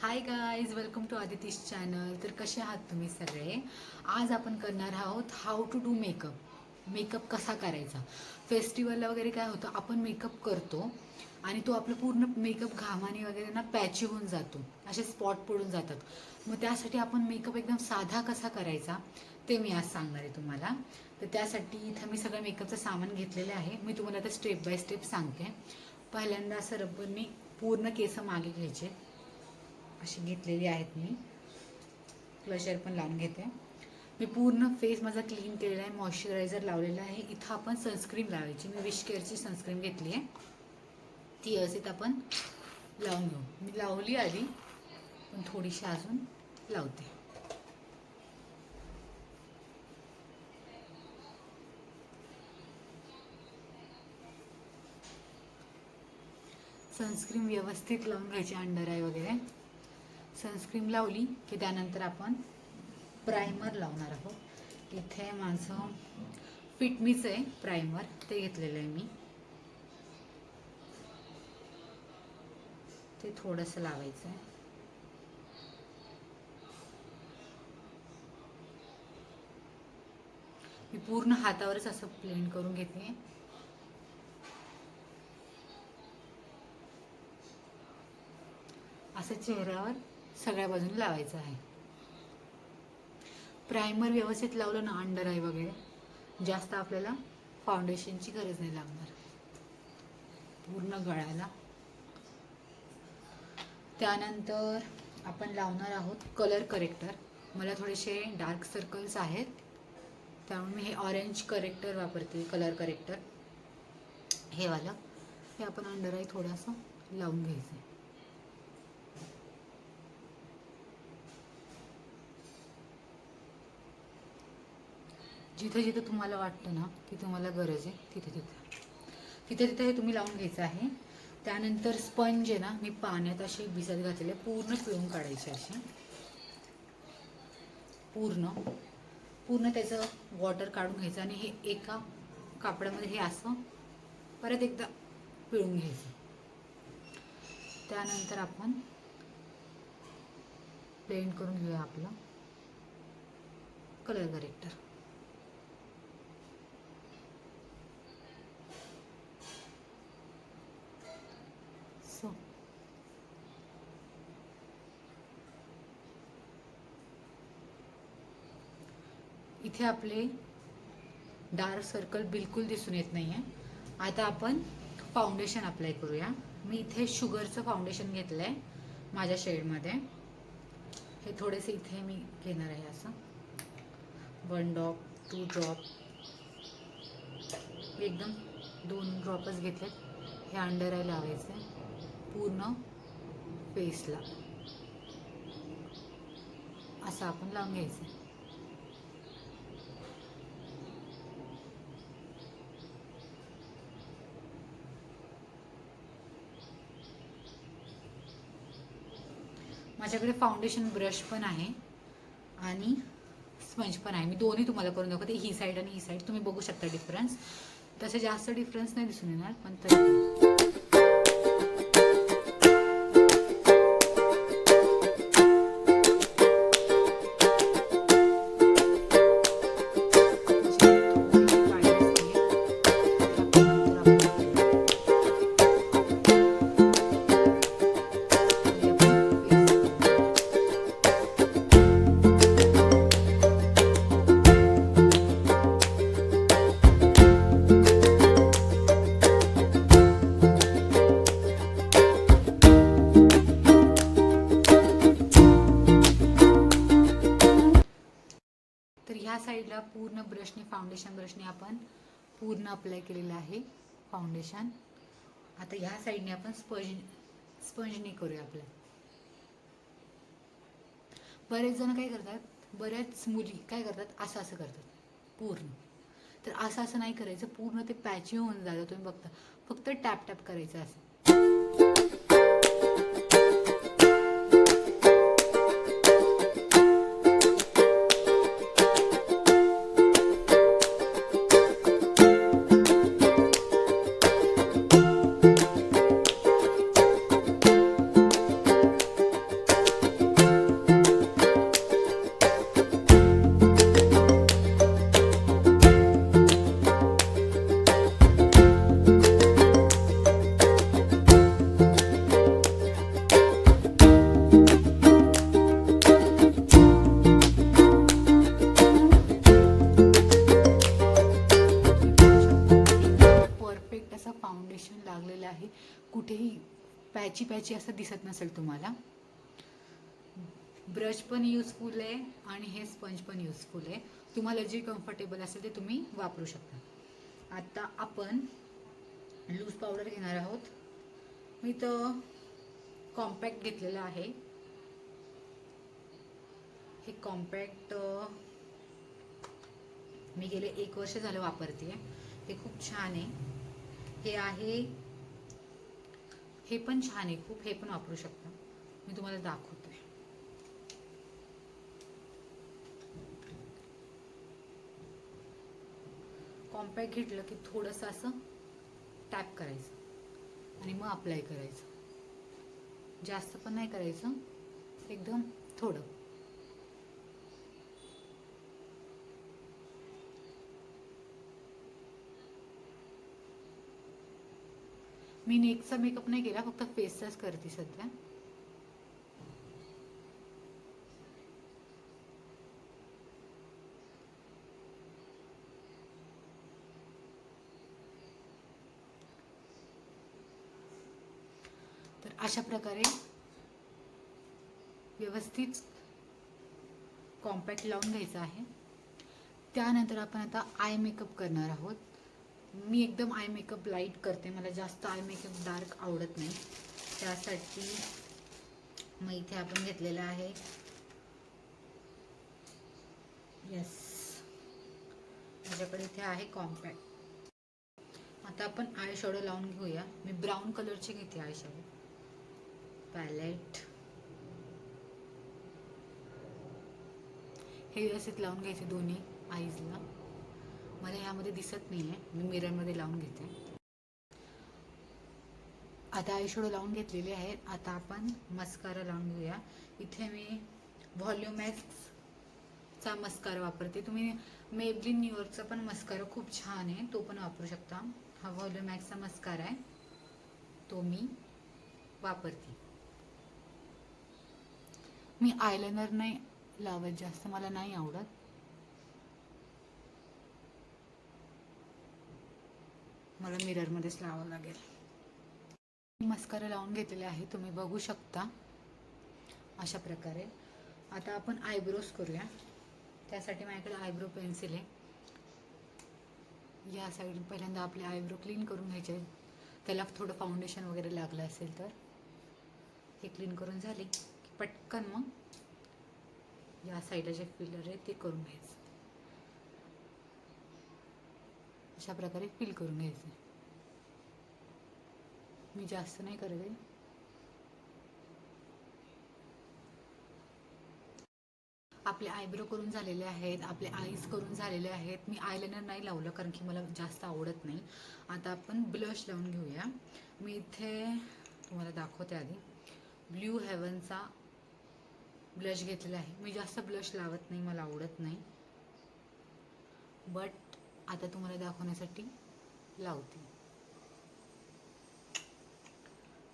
High guys, welcome to Aditish channel. तर कसे आहात तुम्ही सगळे? आज आपण करणार आहोत how to do makeup. Makeup कसा करायचा. फेस्टिवलला वगैरे काय होतं, आपण मेकअप करतो आणि तो आपलं पूर्ण मेकअप घामाने वगैरे ना पॅची होऊन जातो, असे स्पॉट पडून जातात. मग त्यासाठी आपण मेकअप एकदम साधा कसा करायचा ते मी आज सांगणार आहे तुम्हाला. तर त्यासाठी इथं मी सगळं मेकअपचं सामान घेतलेलं आहे. मी तुम्हाला आता स्टेप बाय स्टेप सांगते. पहिल्यांदा असं रब्बरने पूर्ण केस मागे घ्यायचे, अशी घेतलेली आहेत. मी ब्लशर पण लावून घेते. मी पूर्ण फेस माझा क्लीन केलेला आहे, मॉइश्चरायझर लावलेला आहे. इथं आपण सनस्क्रीन लावायची. मी विश केअरची सनस्क्रीन घेतली आहे, ती व्यवस्थित आपण लावून घेऊ. मी लावली आधी, पण थोडीशी अजून लावते. सनस्क्रीन व्यवस्थित लावून घ्यायची, अंडर आय वगैरे. सनस्क्रीन लावली की त्यानंतर आपण प्रायमर लावणार आहोत. इथे माझं फिटमीचं आहे प्रायमर, ते घेतलेलं आहे मी. ते थोडंसं लावायचं आहे. मी पूर्ण हातावरच असं ब्लेंड करून घेते. असं चेहऱ्यावर सगळ्या बाजूने लावायचं आहे. प्रायमर व्यवस्थित लावलं ना, अंडर आय वगैरे, जास्त आपल्याला फाउंडेशनची गरज नाही लागणार पूर्ण गळ्याला. त्यानंतर आपण लावणार आहोत कलर करेक्टर. मला थोडेसे डार्क सर्कल्स आहेत, त्यामुळे मी हे ऑरेंज करेक्टर वापरते, कलर करेक्टर हे वालं. हे आपण अंडर आय थोडंसं लावून घ्यायचं आहे. जिथे जिथे तुम्हाला वाटतं ना की तुम्हाला गरज आहे, तिथे तिथे हे तुम्ही लावून घ्यायचं आहे. त्यानंतर स्पंज आहे ना, मी पाण्यात अशी भिजत घातलेले, पूर्ण पिळून काढायचे. असे पूर्ण त्याचं वॉटर काढून घ्यायचं आणि हे एका कापडामध्ये हे असं परत एकदा पिळून घ्यायचं. त्यानंतर आपण ब्लेंड करून घेऊया आपलं कलर करेक्टर. सो इथे आपले डार्क सर्कल बिलकुल दिसून येत नाही आहे. आता आपण फाउंडेशन अप्लाय करूया. मी इथे शुगरचं फाउंडेशन घेतलं आहे माझ्या शेडमध्ये. हे थोडेसे इथे मी घेणार आहे, असं 1 ड्रॉप 2 ड्रॉप, एकदम 2 ड्रॉपच घेतलेत. हे अंडर आय लावायचं आहे पूर्ण फेसला, असं आपण लावून घ्यायचं आहे. माझ्याकडे फाउंडेशन ब्रश पण आहे आणि स्पंज पण आहे. मी दोन्ही तुम्हाला करून दाखवते, ही साईड आणि ही साईड. तुम्ही बघू शकता डिफरन्स. तसे जास्त डिफरन्स नाही दिसून येणार, पण तरी ह्या साईडला पूर्ण ब्रशने, फाउंडेशन ब्रशने आपण पूर्ण अप्लाय केलेलं आहे फाउंडेशन. आता ह्या साईडने आपण स्पंजने करूया आपलं. बरेच जण काय करतात, बऱ्याच मुली काय करतात, असं असं करतात पूर्ण. तर असं असं नाही करायचं, पूर्ण ते पॅची होऊन जातं. तुम्ही बघता, फक्त टॅप टॅप करायचं असं. पॅची पॅची असं दिसत नसेल तुम्हाला. ब्रश पण युजफुल आहे आणि हे स्पंज पण युजफुल आहे. तुम्हाला जे कम्फर्टेबल असेल ते तुम्ही वापरू शकता. आता आपण लूज पावडर घेणार आहोत. मी तर कॉम्पॅक्ट घेतलेलं आहे. हे कॉम्पॅक्ट मी गेले 1 वर्ष झालं वापरते. हे खूप छान आहे. हे आहे, हे पण छान आहे खूप. हे पण वापरू शकता. मी तुम्हाला दाखवते. कॉम्पॅक्ट घेतलं की थोडंसं असं टॅप करायचं आणि मग अप्लाय करायचं. जास्त पण नाही करायचं, एकदम थोडं. मी नेकचा मेकअप नाही केला, फक्त फेसचाच करते सध्या. तर अशा प्रकारे व्यवस्थित कॉम्पॅक्ट लावून घ्यायचं आहे. त्यानंतर आपण आता आय मेकअप करणार आहोत. मी एकदम आय मेकअप लाईट करते, मला जास्त आय मेकअप डार्क आवडत नाही. त्यासाठी मग इथे आपण घेतलेलं आहे, येस, माझ्याकडे इथे आहे कॉम्पॅक्ट. आता आपण आय शॅडो लावून घेऊया. मी ब्राऊन कलरचे घेते आय शॅडो पॅलेट. हे व्यवस्थित लावून घ्यायचे दोन्ही आईजला. मला ह्यामध्ये दिसत नाही आहे, मी मिररमध्ये लावून घेते. आता आय शॅडो लावून घेतलेले आहेत. आता आपण मस्कारा लावून घेऊया. इथे मी व्हॉल्युमॅक्सचा मस्कारा वापरते. तुम्ही मेबलिन न्यूयॉर्कचा पण मस्कारा खूप छान आहे, तो पण वापरू शकता. हा व्हॉल्युमॅक्सचा मस्कारा आहे, तो मी वापरते. मी आयलाइनर नाही लावत जास्त, मला नाही आवडत. मला मिररमध्येच लावावं लागेल. मस्कारा लावून घेतलेले आहे, तुम्ही बघू शकता अशा प्रकारे. आता आपण आयब्रोज करूया. त्यासाठी माझ्याकडे आयब्रो पेन्सिल आहे. या साईड पहिल्यांदा आपले आयब्रो क्लीन करून घ्यायचे. त्याला थोडं फाउंडेशन वगैरे लागलं असेल तर हे क्लीन करून झाले की पटकन मग या साईडला जे फिलर आहे ते करून घ्यायचं. अशा प्रकारे फिल करून घ्यायचं. मी जास्त नाही करते. आपले आयब्रो करून झालेले आहेत, आपले आईज करून झालेले आहेत. मी आयलाइनर नाही लावलं कारण की मला जास्त आवडत नाही. आता आपण ब्लश लावून घेऊया. मी इथे तुम्हाला दाखवते. आधी ब्ल्यू हेवनचा ब्लश घेतलेला आहे. मी जास्त ब्लश लावत नाही, मला आवडत नाही, बट आता तुम्हाला दाखवण्यासाठी लावते.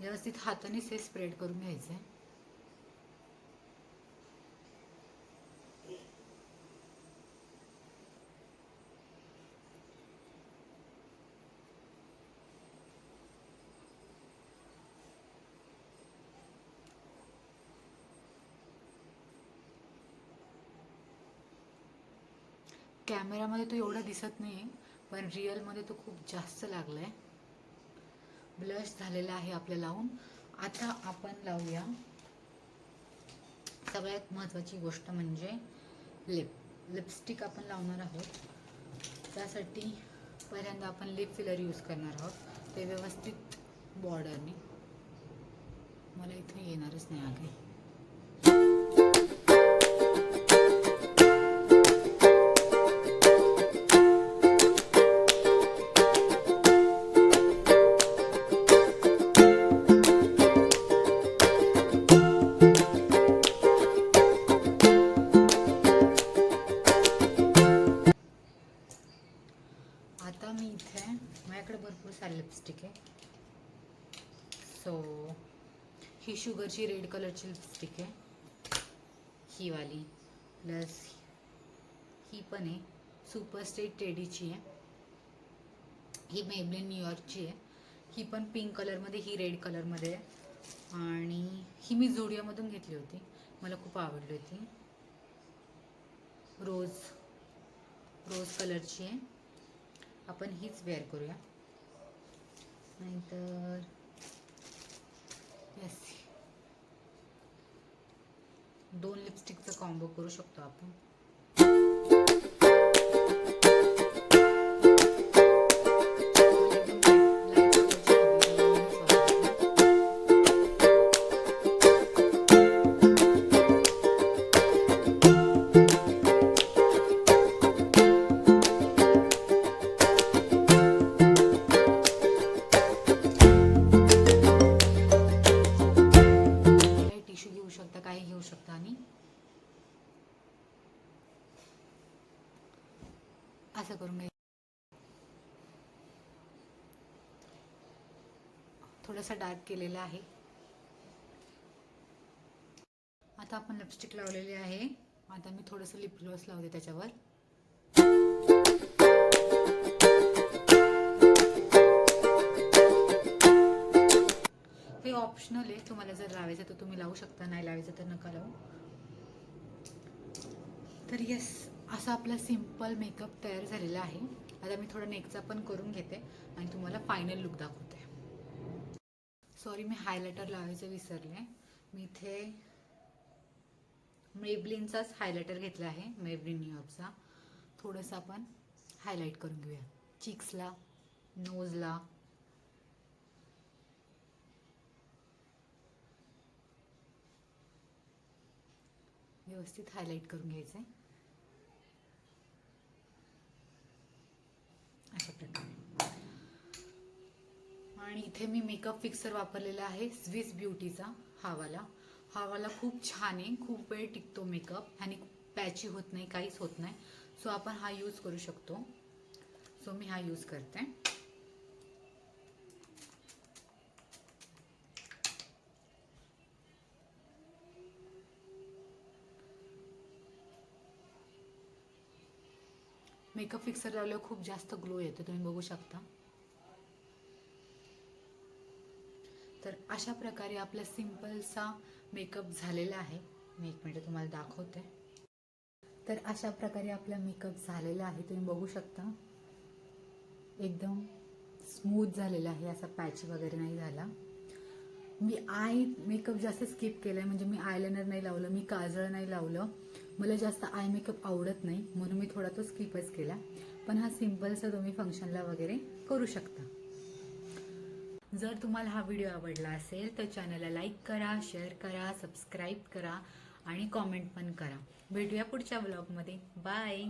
व्यवस्थित हातानेच हे स्प्रेड करून घ्यायचं आहे. कॅमेरामध्ये तो एवढा दिसत नाही, पण रिअलमध्ये तो खूप जास्त लागला आहे. ब्लश झालेला आहे आपलं लावून. आता आपण लावूया सगळ्यात महत्त्वाची गोष्ट म्हणजे लिपस्टिक आपण लावणार आहोत. त्यासाठी पहिल्यांदा आपण लिप फिलर यूज करणार आहोत, ते व्यवस्थित बॉर्डरने. मला इथे येणारच नाही आगे. आता मी इथे माझ्याकडे भरपूर सारे लिपस्टिक आहे. सो ही शुगरची रेड कलरची लिपस्टिक आहे, ही वाली. प्लस ही पण आहे, सुपर स्टेट टेडीची आहे. ही मेबलिन न्यूयॉर्कची आहे, ही पण पिंक कलरमध्ये, ही रेड कलरमध्ये आहे. आणि ही मी झुडिओमधून घेतली होती, मला खूप आवडली होती. रोज रोज कलरची आहे. आपण हीच वेअर करूया. नाहीतर येस, 2 लिपस्टिकचा कॉम्बो करू शकतो आपण. टिश्यू घेऊ शकता, काही घेऊ शकता आणि असं करून घ्यायचं. थोडासा डार्क केलेला आहे. आता आपण लिपस्टिक लावलेली आहे. आता मी थोडंसं लिप ग्लॉस लावते त्याच्यावर. हे ऑप्शनल आहे, तुम्हाला जर लावायचं तर तुम्ही लावू शकता, नाही लावायचं तर नका लावू. तर येस, असा आपला सिम्पल मेकअप तयार झालेला आहे. आता मी थोडा नेकचा पण करून घेते आणि तुम्हाला फायनल लुक दाखवते. सॉरी, मी हायलायटर लावायचं विसरले. मी इथे मेबलिनचाच हायलायटर घेतला आहे, मेबलिन न्यूयॉर्कचा. थोडंसं आपण हायलाईट करून घेऊया चिक्सला, नोजला. व्यवस्थित हायलाईट करून घ्यायचं आहे अशा प्रकारे. आणि इथे मी मेकअप फिक्सर वापरलेला आहे, स्विस ब्युटीचा. हा वाला खूप छान आहे, खूप वेळ टिकतो मेकअप आणि पॅची होत नाही, काहीच होत नाही. सो आपण हा यूज करू शकतो. सो मी हा यूज करते. मेकअप फिक्सर लावल्यावर खूप जास्त ग्लो येतो, तुम्ही बघू शकता. तर अशा प्रकारे आपला सिंपलसा मेकअप झालेला आहे. मी 1 मिनिट तुम्हाला दाखवते. तर अशा प्रकारे आपला मेकअप झालेला आहे, तुम्ही बघू शकता. एकदम स्मूथ झालेला आहे, असा पॅच वगैरे नाही झाला. मी आय मेकअप जास्त स्किप केला आहे, म्हणजे मी आयलायनर नाही लावलं, मी काजळ नाही लावलं. मला जास्त आय मेकअप आवडत नाही, म्हणून मी थोडा तो स्किपच केला. पण हा सिम्पलचा तुम्ही फंक्शनला वगैरे करू शकता. जर तुम्हाला हा व्हिडिओ आवडला असेल तर चॅनलला लाईक करा, शेअर करा, सबस्क्राईब करा आणि कॉमेंट पण करा. भेटूया पुढच्या व्लॉगमध्ये. बाय.